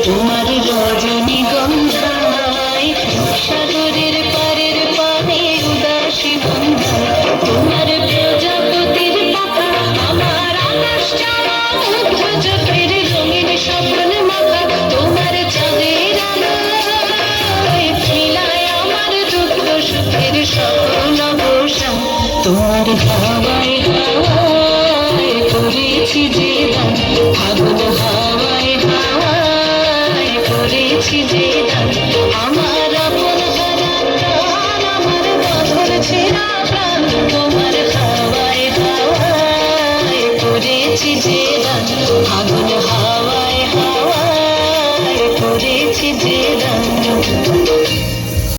তোমার রজনীগন্ধায় সাগরের পারের পানে উদাসী বন্ধায় তোমার প্রজাপতির পাখা আমার আকাশ চাওয়া মুগ্ধ চোখের রঙিন স্বপ্ন মাখা তোমার চাঁদের আলোয় খিলায় আমার দুঃখ সুখের স্বপ্ন বসান তোমার হাওয়ায় হাওয়ায় করেছি যে দান ফাগুন হাওয়ায় হাওয়ায় করেছি যে দান আমার আপন হারা প্রাণ আমার বছর ছেঁড়া প্রাণ তোমার হাওয়ায় হাওয়ায় করেছি যে দান ফাগুন হাওয়ায় হাওয়ায় করেছি যে দান